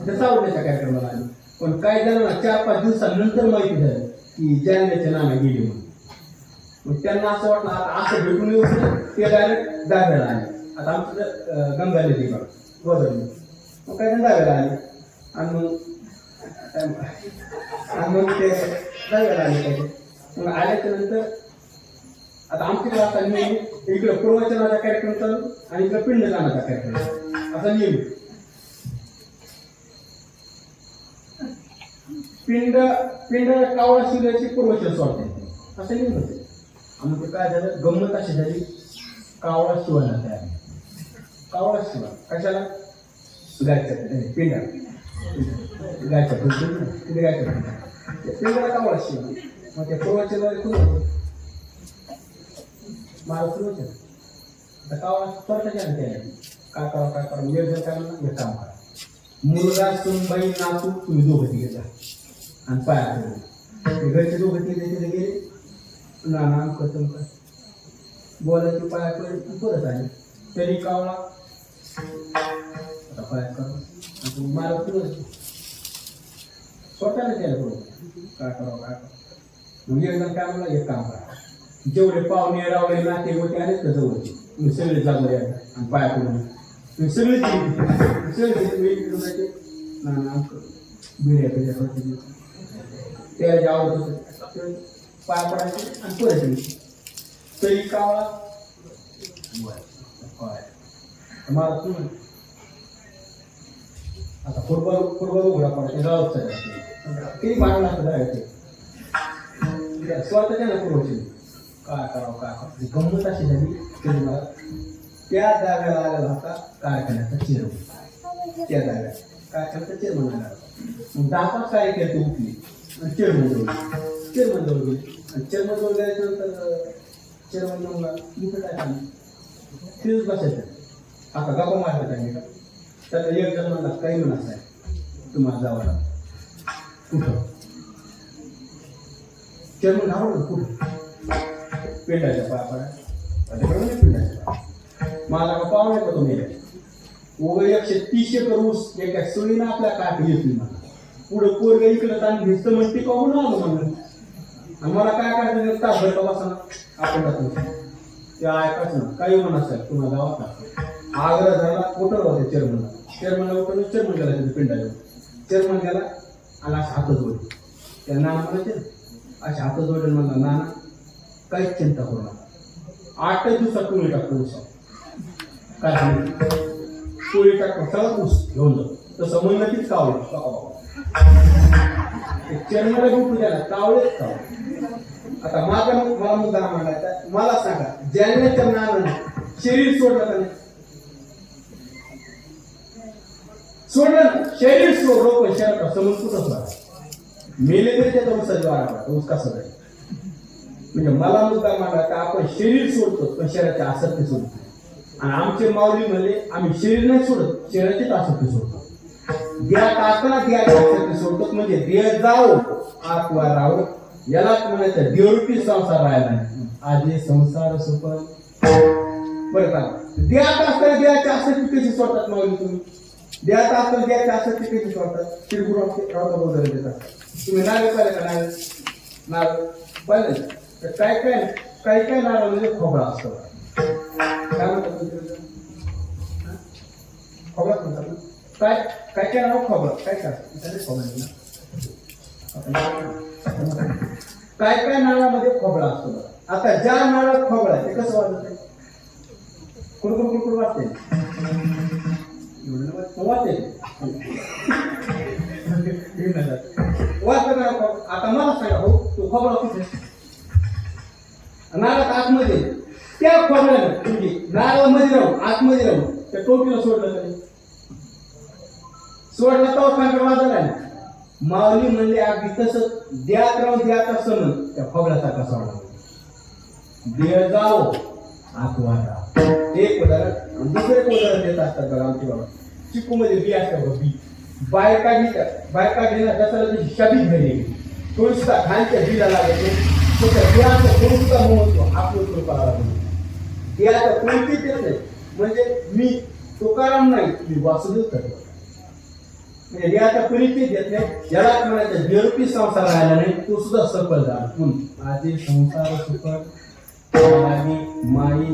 त्या सावडण्याच्या कार्यक्रमाला आले पण काय झालं ना 4-5 दिवसानंतर माहिती झालं की जालन्याचे नाना गेले म्हणून मग त्यांना असं वाटलं आता असं भेटून येऊ ते डायरेक्ट दाव्याला आले आता आमचं गंगा नदी गोदावरी मग काय दाव्याला आले आणि मग ते दाव्याला आले पाहिजे मग आल्याच्या नंतर आता आमच्याकडे आता नेहमी इकडे प्रवचनाचा कार्यक्रम चालू आणि इकडे पिंडदानाचा कार्यक्रम असा नियम पिंड कावळा शिवल्याची प्रवचन सोडते असं नियम होते आणि ते काय झालं गंमत अशी झाली कावळा शिवायला तयार कावळा शिवा कशाला गायच्या पिंडा गायच्या पिंडाला कावळा शिवा मग त्या प्रवचनावर कोण मला प्रवचन आता कावळा स्वतःच्या काय करा नियोजन करा हे काम करा मुलगा सुनबाई नातू तुम्ही दोघं तिघे जा आणि पाया घरचे दोघं तिघे गेले नाना कथम कर बोलायचे पाया परत आले तरी कावळा आता पाया कर मला स्वतःला केलं बरोबर काय करावं मग एकदा काय म्हणलं एक काम करा जेवढे पाहुणे रावले नाते गोटे आलेत ना जवळचे तुम्ही सगळे जागोरे आणि पाया करून तुम्ही सगळे नाना बिड्या त्याला आवडत होतं पाया पडायचे आणि परत तरी कावळा मला तू आता फुटबॉल उघडा पडायचे गावात किती भांडण असतं जायचे स्वतःच्या ना पुरवचे काय करावं गंमत अशी झाली तरी मला त्या जागेला आलेला होता कारखान्याचा चेअरमन त्या जागेला कारखान्याचा चेअरमन आला मग 10-5 कार्यकर्ते उठले आणि चेअरमन जवळ गेले आणि चेअरमन जवळ गेल्याच्यानंतर चेअरमन म्हणला इथं काय काम तिथंच बसायचं आता गप्पा मारला त्यांनी त्याचा एक जण म्हणला काही म्हणा साहेब तुम्हाला जावं कुठं चेअरमन धावलं कुठं पिंडाच्या पाया पिंडाच्या मला का पाहुणे का तुम्ही उभं 130 एकर ऊस एका सुळीनं आपल्या काठ घेतली मला पुढे पोरग इकडे ताण घेतलं म्हणते का म्हणून आलो म्हणलं आणि मला काय करायचं तास भेटला बसा आपण जातो ते ऐकाच ना काही म्हणा साहेब तुम्हाला जावा का आग्रह झाला उठवला होते चेअरमनला उठवलं चेअरमन गेला तिथे पिंडाला चेअरमन गेला आणि अशा हात जोडले त्या नाना म्हणायचे अशा हात जोडले म्हणला नाना काहीच चिंता करू नका 8 दिवसात टोळी टाकतो ऊस काय टोळी टाकतो सगळं ऊस घेऊन जातो तसं म्हणलं तीच कावळे चेअरमनला भेटू द्याला कावळेच कावळे आता मला मुद्दा मांडायचा मला सांगा जालन्याच्या नानाने शरीर सोडलं का नाही सोडलं शरीर सोडलं पण शरीर समज कुठं सोडा मेले तरी त्याचा ऊसाची वारा ऊस कसा जाईल म्हणजे मला मुद्दा मांडला का आपण शरीर सोडतो पण शरीराची आसक्ती सोडतो. आणि आमचे माऊली म्हणले आम्ही शरीर नाही सोडत, शरीराचीच आसक्ती सोडतो. देहात असताना देहाची आसक्ती सोडतो, म्हणजे देह जाओ आत्मा राहो, यालाच म्हणायचं देवरूपी संसार राहिला नाही. आजी संसार सुख बरं का. देहात असताना देहाची आसक्ती कशी सोडतात माऊली तुम्ही? देहात असताना देहाची आसक्ती कशी सोडतात? श्रीगुरु वगैरे देतात. तुम्ही नारळ पाहिलं का? नारळ पाहिलं तर काय नारळामध्ये खोबरा असतो. काय म्हणतात खोबरा म्हणतात ना? काय नाव खोबरा काय काय नारळामध्ये खोबरा असतो. आता ज्या नारळात खोबरा आहे ते कसं वाजत आहे? कुरकुर कुरकुर वाजते. वाजते आता मला सांगा हो, तो खोबरा कुठे? नारळात आतमध्ये, त्या खोबऱ्यानं म्हणजे नारळामध्ये राहून आतमध्ये राहून त्या टोपीला सोडलं तरी सोडलं तर कांकर वाजला नाही. माऊली म्हणले अगदी तसं द्यात राहून द्यात असं म्हण त्या खोबऱ्याचा कसा वाढला. देह जाओ आत्मा राहो. एक उदाहरण. दुसरे उदाहरण देत असतात बघा आमची बाबा. चिकू मध्ये बी असतात बी, बायका घेणार त्याचा शबी घरी तुळशीचा खालच्या बीला लागतो. देहाचं कोणता महत्व आपलं कृपा देहाचं कोणतीच येत नाही. म्हणजे मी तुकाराम नाही, मी वासुदेव करतो. म्हणजे देहाचा परिचय देत नाही. याला म्हणायचं देवरूपी संसार राहिला नाही, तो सुद्धा सफल झाला. म्हणून आधी संसार सुख माई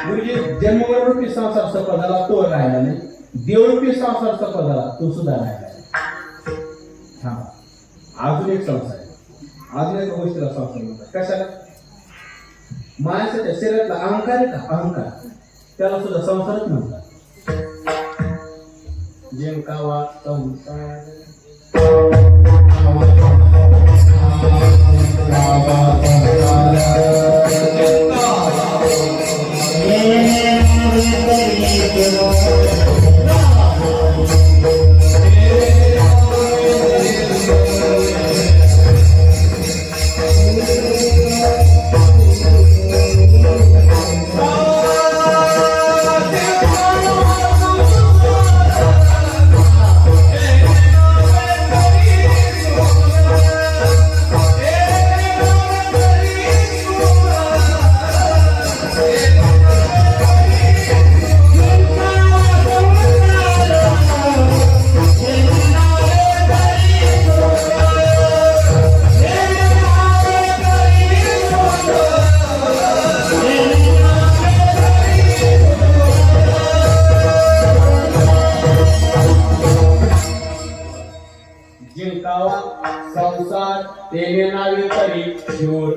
म्हणजे जन्मरूपी संसार सफल झाला, तो राहिला नाही. देवरूपी संसार सफल झाला, तो सुद्धा राहिला नाही. हा अजून एक संसार आहे. अजून एका गोष्टीला संसार म्हणतात. कशाला? माणसाच्या शरीरातला अहंकार आहे का? अहंकार, त्याला सुद्धा संसारच म्हणतात. जिंकावा संसार जिंकावा संसार तेने नावे तरी शिवूर.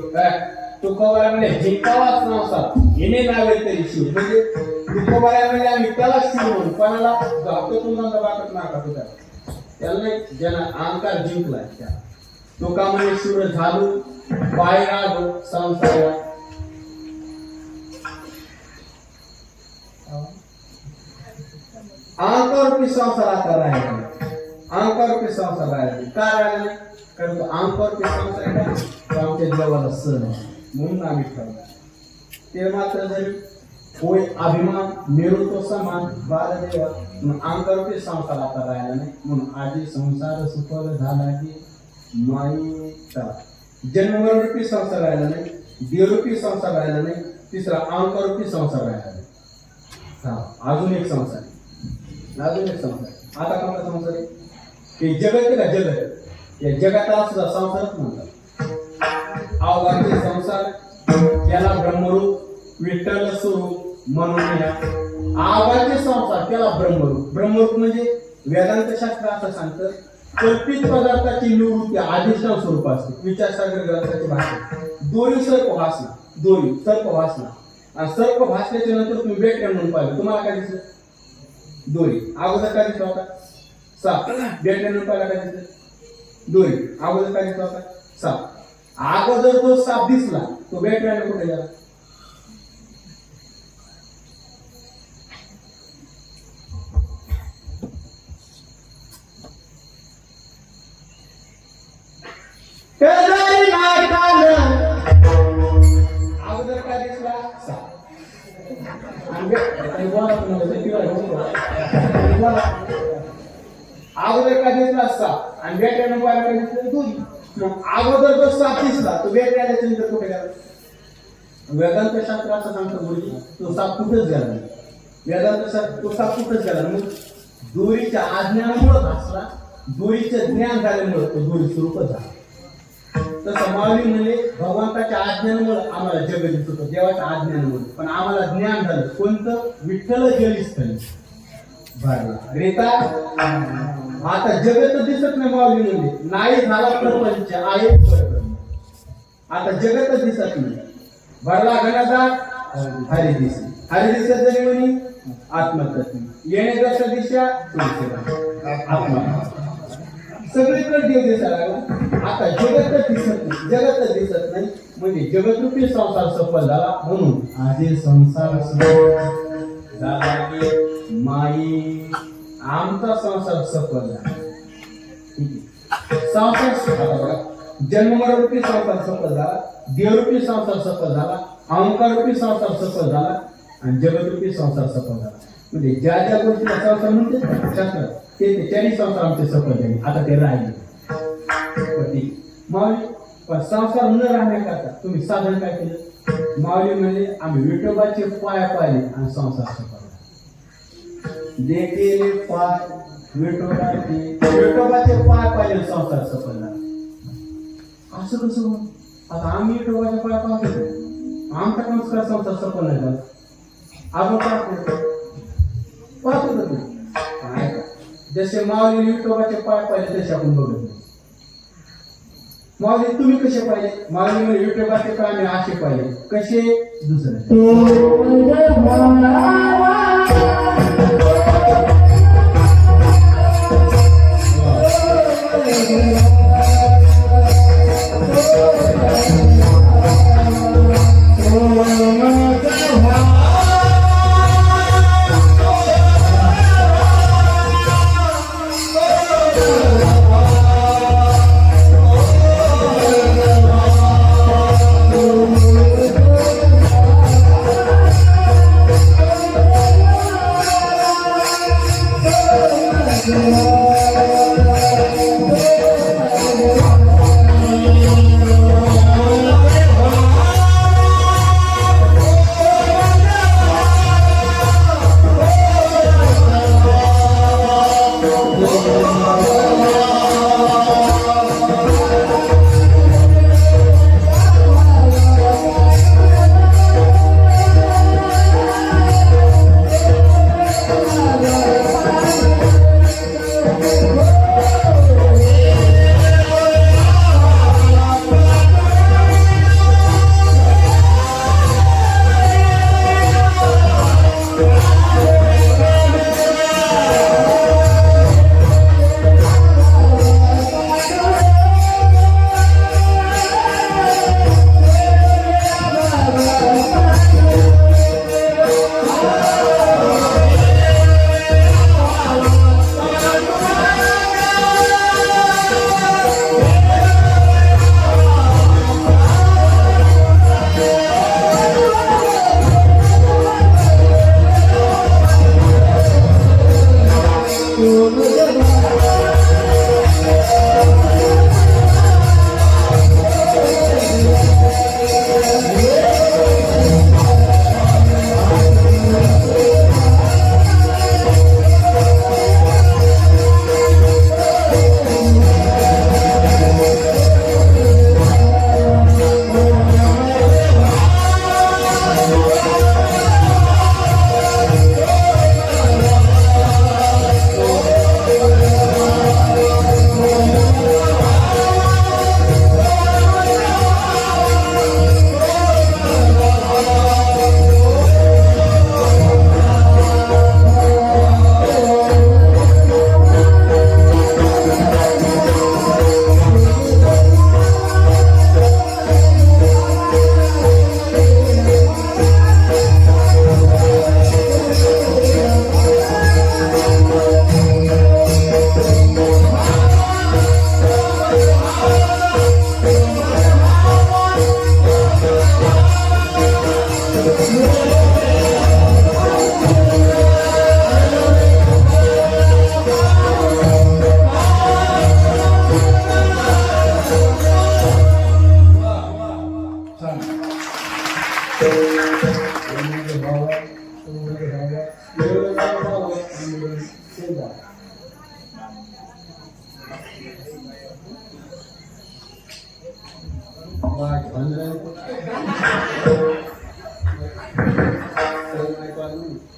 तुकोबारा म्हणजे जिंकावा संसार येणे नावे तरी शिव. म्हणजे तुकोबारा म्हणजे आम्ही त्याला शिव म्हणून. कोणाला जातो तुमचा वाटत नाका तुझा त्याला नाही, ज्याला अहंकार जिंकलाय त्या तुका म्हणे शिव झालो बाहेर आलो संसार. अहंकार संसार आता राहिला. अहंकार संसार राहिला का राहिला नाही? कारण तो अहंकार संसार आहे का, तो आमच्या जीवाला सण आहे म्हणून आम्ही ठरवलं. ते मात्र जरी होय अभिमान मिळू तो समान बालदेवा, म्हणून अहंकार संसार आता राहिला नाही. म्हणून आधी संसार सुफल झाला की माईचा. जन्मरूपी संसार राहिला नाही, देवरूपी संसार राहिला नाही, तिसरा अहंकारूपी संसार राहिला नाही. हा अजून एक संसार आता कोणता संसार आहे? ते जगत आहे का? जगत. या जगाला सुद्धा संसारच म्हणतात. अवघाचे संसार त्याला ब्रह्मरूप विठ्ठल स्वरूप म्हणून या अवघाचे संसार त्याला ब्रह्मरूप. ब्रह्मरूप म्हणजे वेदांत शास्त्र असं सांगतं कल्पित पदार्थाची निवृत्ती अधिष्ठान स्वरूप असते. विचारसागर ग्रंथाची भाषा दोरी सर्प भासला, दोरी सर्प भासला आणि सर्प भासल्याच्या नंतर तुम्ही बेट म्हणून पाहिलं, तुम्हाला काय दिसलं? दोरी. अगोदर काय दिसला होता? साप. बेट म्हणून पाहिला काय दिसलं? दोरी. अगोदर काय दिसला होता? साप. अगोदर जो साप दिसला तो बेट कुठे गेला? अगोदर का दिसला असता आणि वेगळ्यानं बाहेर का दिसलं दोन्ही. मग अगोदर जो साप दिसला तो वेगळ्या चंद्र कुठे गेला? वेदांत शास्त्र असं सांगतो मुली तो साप कुठंच गेला नाही. वेदांत शास्त्र तो साप कुठंच गेला मग दोरीच्या आज्ञानामुळे भासला, दोरीचं ज्ञान झाल्यामुळे तो दोरी स्वरूपच झाला. तसं माऊली म्हणजे भगवंताच्या आज्ञानामुळे आम्हाला जग दिसत होतं, देवाच्या आज्ञानामुळे. पण आम्हाला ज्ञान झालं कोणतं? विठ्ठल जलीस्थळी भरला रेता. आता जगत दिसत नाही माऊली म्हणजे नाही झाला प्रपंच आहे परब्रह्म. आता जगत दिसत नाही. भरला घनदाट हरी दिसे, हरी दिसत जणी आत्मतत्व येणे दश दिशा आत्मा सगळीकडे देव दिसायला लागला. आता जगत दिसत नाही, जगत दिसत नाही म्हणजे जगतरूपी संसार सफल झाला. म्हणून आजे संसार झाला की माई आमचा संसार सफल झाला. संसार आता बघा जन्मरूपी संसार सफल झाला, देवरूपी संसार सफल झाला, अहंकाररूपी संसार सफल झाला आणि जगतरूपी संसार सफल झाला. म्हणजे ज्या ज्या गोष्टीला संसार म्हणते शास्त्र ते चारी संसार आमचे सफल झाले. आता ते राहिले माऊली. पण संसार न राहण्याकरता तुम्ही साधन काय केलं? माऊली म्हणजे आम्ही विठोबाचे पाय पाहिले आणि संसार सफल झाला. देखील पाय विठोबाचे पाय पाहिले संसार सफल झाला. असं कसं मग? आता आम्ही विठोबाचे पाय पाहतो, आमचा संस्कार संसार सफल नाही झाला. आपण पाहतो का तू? जसे माऊली विठोबाचे पाय पाहिले तसे आपण बघत नाही. माऊली तुम्ही कसे पाहिले? माऊली म्हणजे विठोबाचे पाय मी असे पाहिले. कसे? दुसरे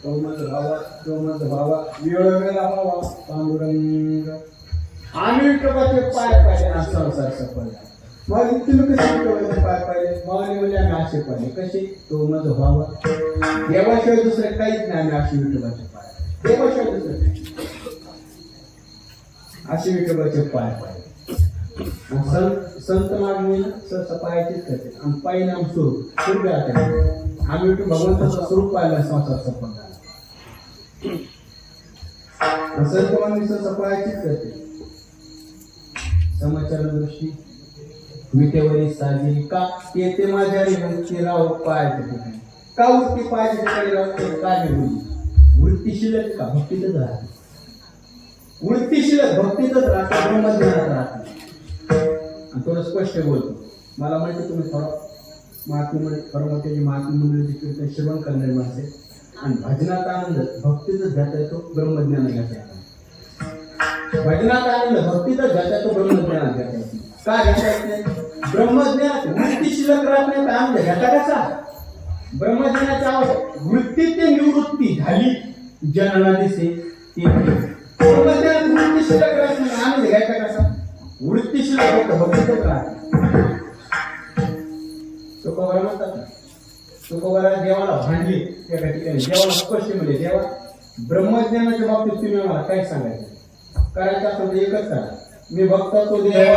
तो म्हणतो भावा, तो म्हणतो भावा, वेळोवेळेला भावा पांडुरंग. आम्ही विठोबाचे पाय पाहिले आणि संसार सफळला. मग तुम्ही कसे विठोबाचे पाय पाहिले? माऊली म्हणजे आम्ही असे पाहिले. कसे? तो म्हणतो भावा, देवाशिवाय दुसरे काहीच नाही, आम्ही असे विठोबाचे पाय, देवाशिवाय दुसरे असे विठोबाचे पाय पाहिले. संत मागणी सहसा पायाचीच करते आणि पायी नाम स्वरूप पूर्वी आता आम्ही विठू भगवंताचं स्वरूप पाहिलं संसार सफल झाला. संत मागणी सहसा पायाचीच करते. समाचार दृष्टी विटेवरी साजरी का येते माझ्या वृत्ती राव पायाच्या ठिकाणी. का वृत्ती पायाच्या ठिकाणी राहते? काय नाही वृत्ती शिल्लक का भक्तीतच राहते. वृत्ती शिल्लक भक्तीतच राहते, ब्रह्मज्ञानात राहते. आणि थोडं स्पष्ट बोलतो. मला माहिती तुम्ही थोडं महात्म्य परमात्म्याची महात्म्य मंडळीची कीर्तन श्रवण करणारे माणसे आणि भजनाचा आनंद भक्तीतच घेता येतो, ब्रह्मज्ञानात घेता येतो. भजनाचा आनंद भक्तीतच घेता येतो, ब्रह्मज्ञानात घेता येतो. का घेता येत नाही? ब्रह्मज्ञानात वृत्ती शिल्लक राहत नाही तर आनंद घेता कसा? ब्रह्मज्ञानाच्या आवड वृत्ती ते निवृत्ती झाली जनना दिसे ती ब्रह्मज्ञानात वृत्ती शिल्लक राहत नाही, आनंद घ्यायचा कसा? वृत्ती शिल्लक होतं भक्तीतच राहते. तुकोबारा म्हणतात ना, तुकोबारा देवाला भांडली एका ठिकाणी. देवाला स्पष्ट म्हणजे देवा ब्रह्मज्ञानाच्या बाबतीत तुम्ही मला काय सांगायचं? करायचं असेल तर एकच करा, मी भक्त तो देवा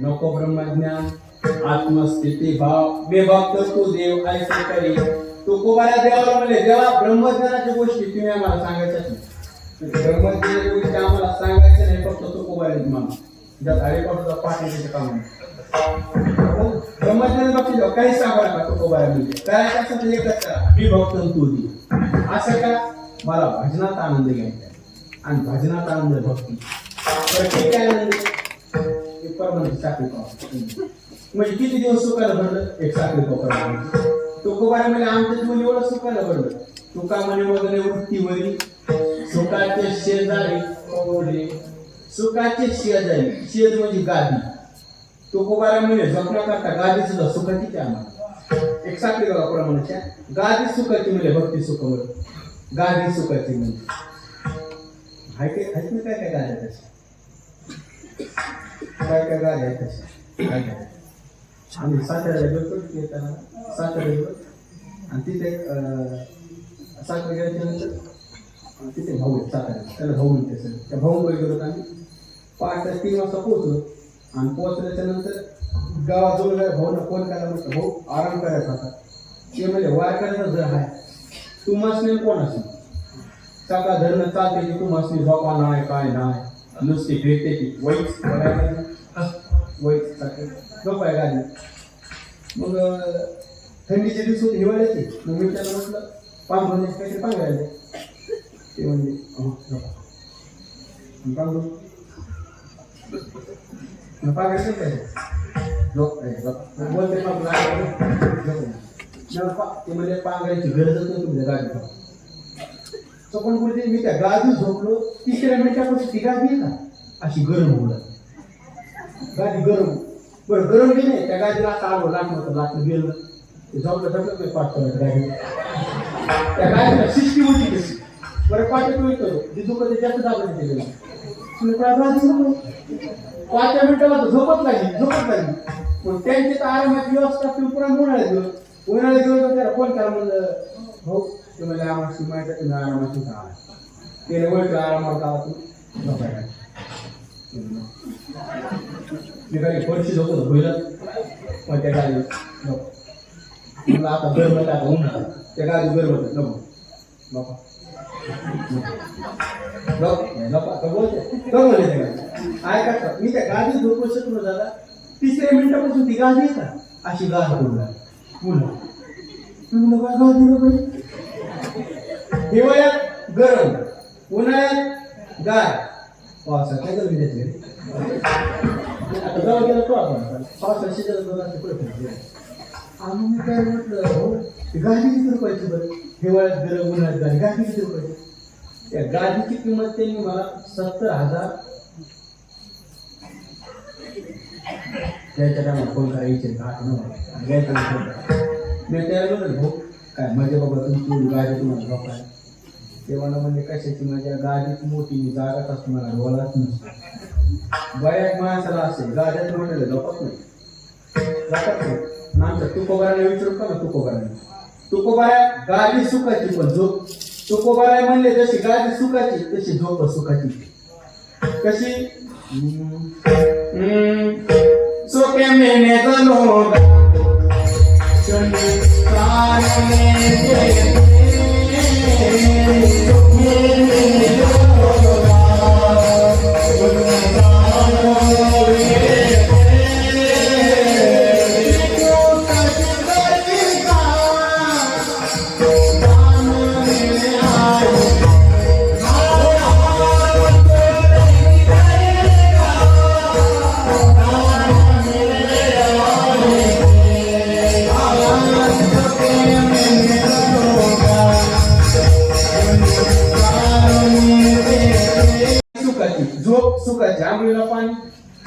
नको ब्रह्मज्ञान आत्मस्थिती भाव बेभक्त तू देव ऐसे करी. तुकोबारा देवाला म्हणले, देवा ब्रह्मज्ञानाच्या गोष्टी तुम्ही आम्हाला सांगायच्याच नाही. ब्रह्मज्ञानाच्या गोष्टी आम्हाला सांगायच्या नाही, फक्त तुकोबारा मामा ज्यात हरिपाठाचा पाठ आहे काम ब्रह्मज्ञान बाबतीत काही सांगा नका. तुकोबारा म्हणजे करायचं असं तर एकच करा, मी भक्त तू देव. असं का? मला भजनात आनंद घ्यायचा आणि भजनात आनंद भक्ती प्रत्येक आनंद म्हणजे किती दिवस सुखायला भरलं? एक साखळी कोपर. तुकोबारा म्हणजे आमच्या मुली एवढं सुखायला भरलं. तुका म्हणे वगैरे वृत्तीवरी सुखाचे शेजारी ओढले. सुखाचे शेजारी, शेज म्हणजे गादी. तुकोबारा म्हणजे जपण्याकरता गादी सुद्धा सुखाचीच आहे आम्हाला. एक साखळी बघा प्रमाणाच्या गादी सुखाची म्हणजे भक्ती सुखावर गादी सुखाची म्हणजे हाय काय काय गाड्या तशा काय काय गाड्या आहेत तशा काय काय. आम्ही साताऱ्याला गेलो येताना साताऱ्याला गेलो आणि तिथे सातारा गेल्याच्यानंतर तिथे भाऊ आहेत साताऱ्याला, त्याला भाऊ म्हणते सर. त्या भाऊकडे गेलो तर आम्ही 5:30 वाजता पोहोचलो आणि पोहोचल्याच्या नंतर गावाजवळ भाऊला फोन करायला म्हटलं, भाऊ आराम करायचा होता. ते म्हणजे वारकऱ्याचा जर आहे तू मसने कोण असेल सकाळ धरणं चालते की तू मसने झोपा नाही काय नाही नुसती भेटते की वैच वैच झोप आहे गाडी. मग थंडीचे दिवस होते हिवाळ्याचे. मग मी त्याला म्हटलं पांघरून काहीतरी पांघरायला. ते म्हणजे पांघरून पांघरायचं काय झोप बोलते ते म्हणजे पांघरायची गरजच नाही तुमच्या गाडीला. तो पण बोलते मी त्या गादी झोपलो 3 मिनिटापासून ती गादी आहे का अशी गरम होणार गादी गरम. बरं गरम बी नाही त्या गादीला आता आलो लागलं गेलं ते झोपलं 5 मिनिट गाडी. त्या गाडीला सिस्टीम होती कशी बरं 5 मिनिट जी दुखत जास्त दाबत ते गेलं तुम्ही त्या गादी 5 मिनिटाला झोपत लागली. पण त्यांची तर आरामाची व्यवस्था पुन्हा उन्हाळ्यात दिवस त्याला फोन करा म्हणलं भाऊ तुम्हाला आरामाची माहिती तुम्ही आरामाची का ते ओळखलं आरामावर का तू झोपायला मी गाडी फरशी झोपत पहिलं पण त्या गाडी मला आता गरम आता उन्हाळा त्या गाडी गरम होतं नको बापा ऐका मी त्या गादी झोपू शकलो दादा. तिसऱ्या मिनिटापासून ती गादी आहे का अशी गाद करून पुन्हा हिवाळ्यात गरम, उन्हाळ्यात गार, पावसात काय करून घेतले आता जाऊ गेला तो आपण पावसात शिजायला आम्ही मी काय म्हटलं हो ती गादी किती रुपयाची बरं? हिवाळ्यात गरम, उन्हाळ्यात गाडी, गादी किती रुपयाची? त्या गादीची किंमत त्यांनी मला 70,000 त्याच्या टायमाला फोन करायचे घ्यायचं मी त्याला म्हणलं भाऊ काय माझ्या बाबा तुमची गाडी तुम्हाला झोप आहे ते मला म्हणजे कशाची माझ्या गाडीत मोठी जागाच असतो मला बोलाच नसतो बऱ्याच माणसाला असेल गाड्यात म्हटलं झोपत नाही जातात नाही आमच्या तुकोबाराने विचारू का ना तुकोबारा गाडी सुखाची पण झोप तुकोबारा म्हणले जशी गाडी सुखाची तशी झोप सुखाची कशी सोके मेने जनो चने काने झोप सुखाची आंघोळीला पाणी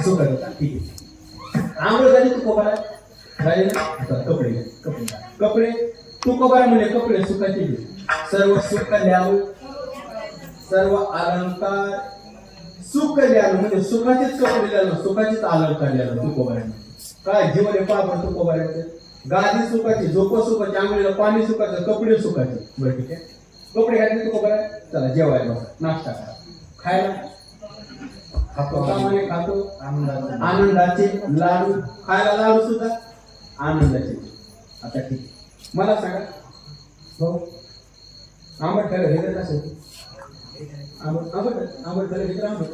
सुखाचं ठीक आहे आंघोळ झाली तुकोबारा झाले ना कपडे कपडे कपडे तुकोबारा म्हणजे कपडे सुखाचे सर्व सुख कल्याण सर्व अलंकार सुख कल्याण म्हणजे सुखाचेच कपडे लिहावं सुखाचेच अलंकार लिहावं तुकोबाऱ्याने काय जीवन आहे पापड तुकोबाऱ्याचे गादी सुखाची झोप सुखाची आंघोळीला पाणी सुखाचं कपडे सुखाचे बरं ठीक आहे कपडे घातले तुकोबारा चला जेवायला बसा नाश्ता करा खायला खातो आनंदाचे लाडू खायला लाडू सुद्धा आनंदाचे आता ठीक आहे मला सांगा हो आंबट खायला घेत असेल आंबट खायला घेत आंबट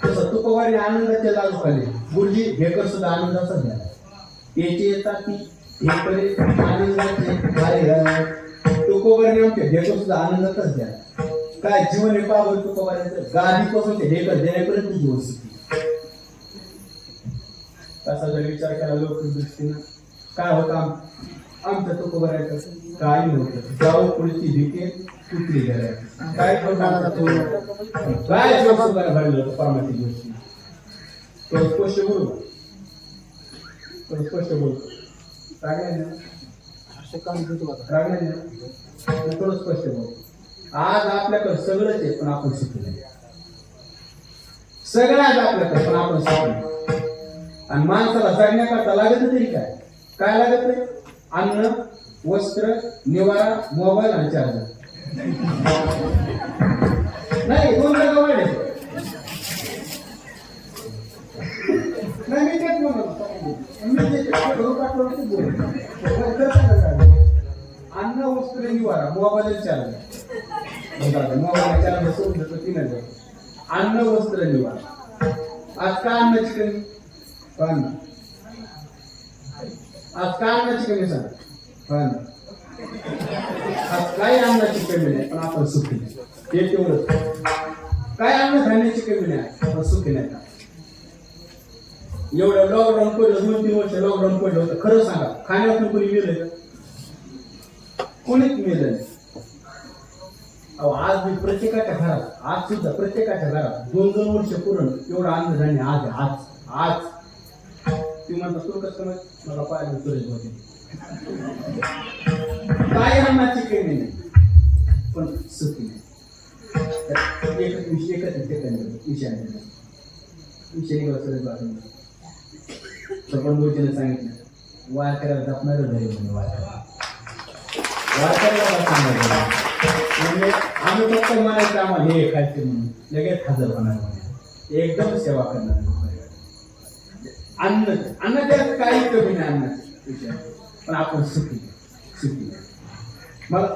तसं तुकोबारी आनंदाचे लाडू खाल्ले गुरुजी भेकर सुद्धा आनंदाचाच द्या त्याचे येतात ती भेकरे आनंदाचे तुकोबारी आमचे भेकर सुद्धा आनंदाचाच द्या काय जीवन आहे पावर तुकोबाऱ्याचं गादीपासून ते ढेकर देण्यापर्यंत जीवन सुखी तसा जर विचार केला लोक दृष्टीनं काय होतं आमच्या तुकोबाऱ्याचं काय नव्हतं जाऊ पुढची भीके तुटली घरायची काय काय सुखाला घडलं होतं पामाची गोष्टी तो स्पष्ट बोलू तो स्पष्ट बोलतो रागण्याने थोडं स्पष्ट बोलतो आज आपल्याकडे सगळंच आहे पण आपण सुखी नाही सगळं आज आपल्याकडे पण आपण सुखी नाही आणि माणसाला जगण्याकरता लागत तरी काय काय लागत नाही अन्न वस्त्र निवारा मोबाईल आणि चार्जर नाही दोन जागा वाढले नाही मी तेच अन्न वस्त्र निवारा मोबाईल चार्जर मोबाईल चार्जर सोडून देतो 3,000 अन्न वस्त्र निवारा आज का अन्नाची कमी पण आज का अन्नाची कमी सांग पण आज काय अन्नाची कमी नाही पण आपण सुखी नाही हे तेवढंच काय अन्न धान्याची कमी नाही पण सुखी नाही एवढं लॉकडाऊन पडलं 2-3 वर्ष लॉकडाऊन पडलं होतं खरं सांगा खाण्यातून कोणी मेलं कोणीच मेलं नाही अहो आज मी प्रत्येकाच्या घरात आज सुद्धा प्रत्येकाच्या घरात 2-2 वर्ष पूर्ण एवढं अन्नधान्य आज आज ती म्हणतात तू कसं मला पाहिजे सुरेश होते काय अन्नाची कमी नाही पण सुखी नाही एकच विषय सुरेश बाबू सपन गोष्टीने सांगितलं वारकऱ्याला जपणार घरी म्हणजे वारकऱ्याला सांगायचं म्हणजे आम्ही फक्त म्हणायचं आम्हाला हे खायचे म्हणून लगेच हजर होणार म्हणे एकदम सेवा करणार अन्न त्यात काही कमी नाही अन्नाची पण आपण सुखी मला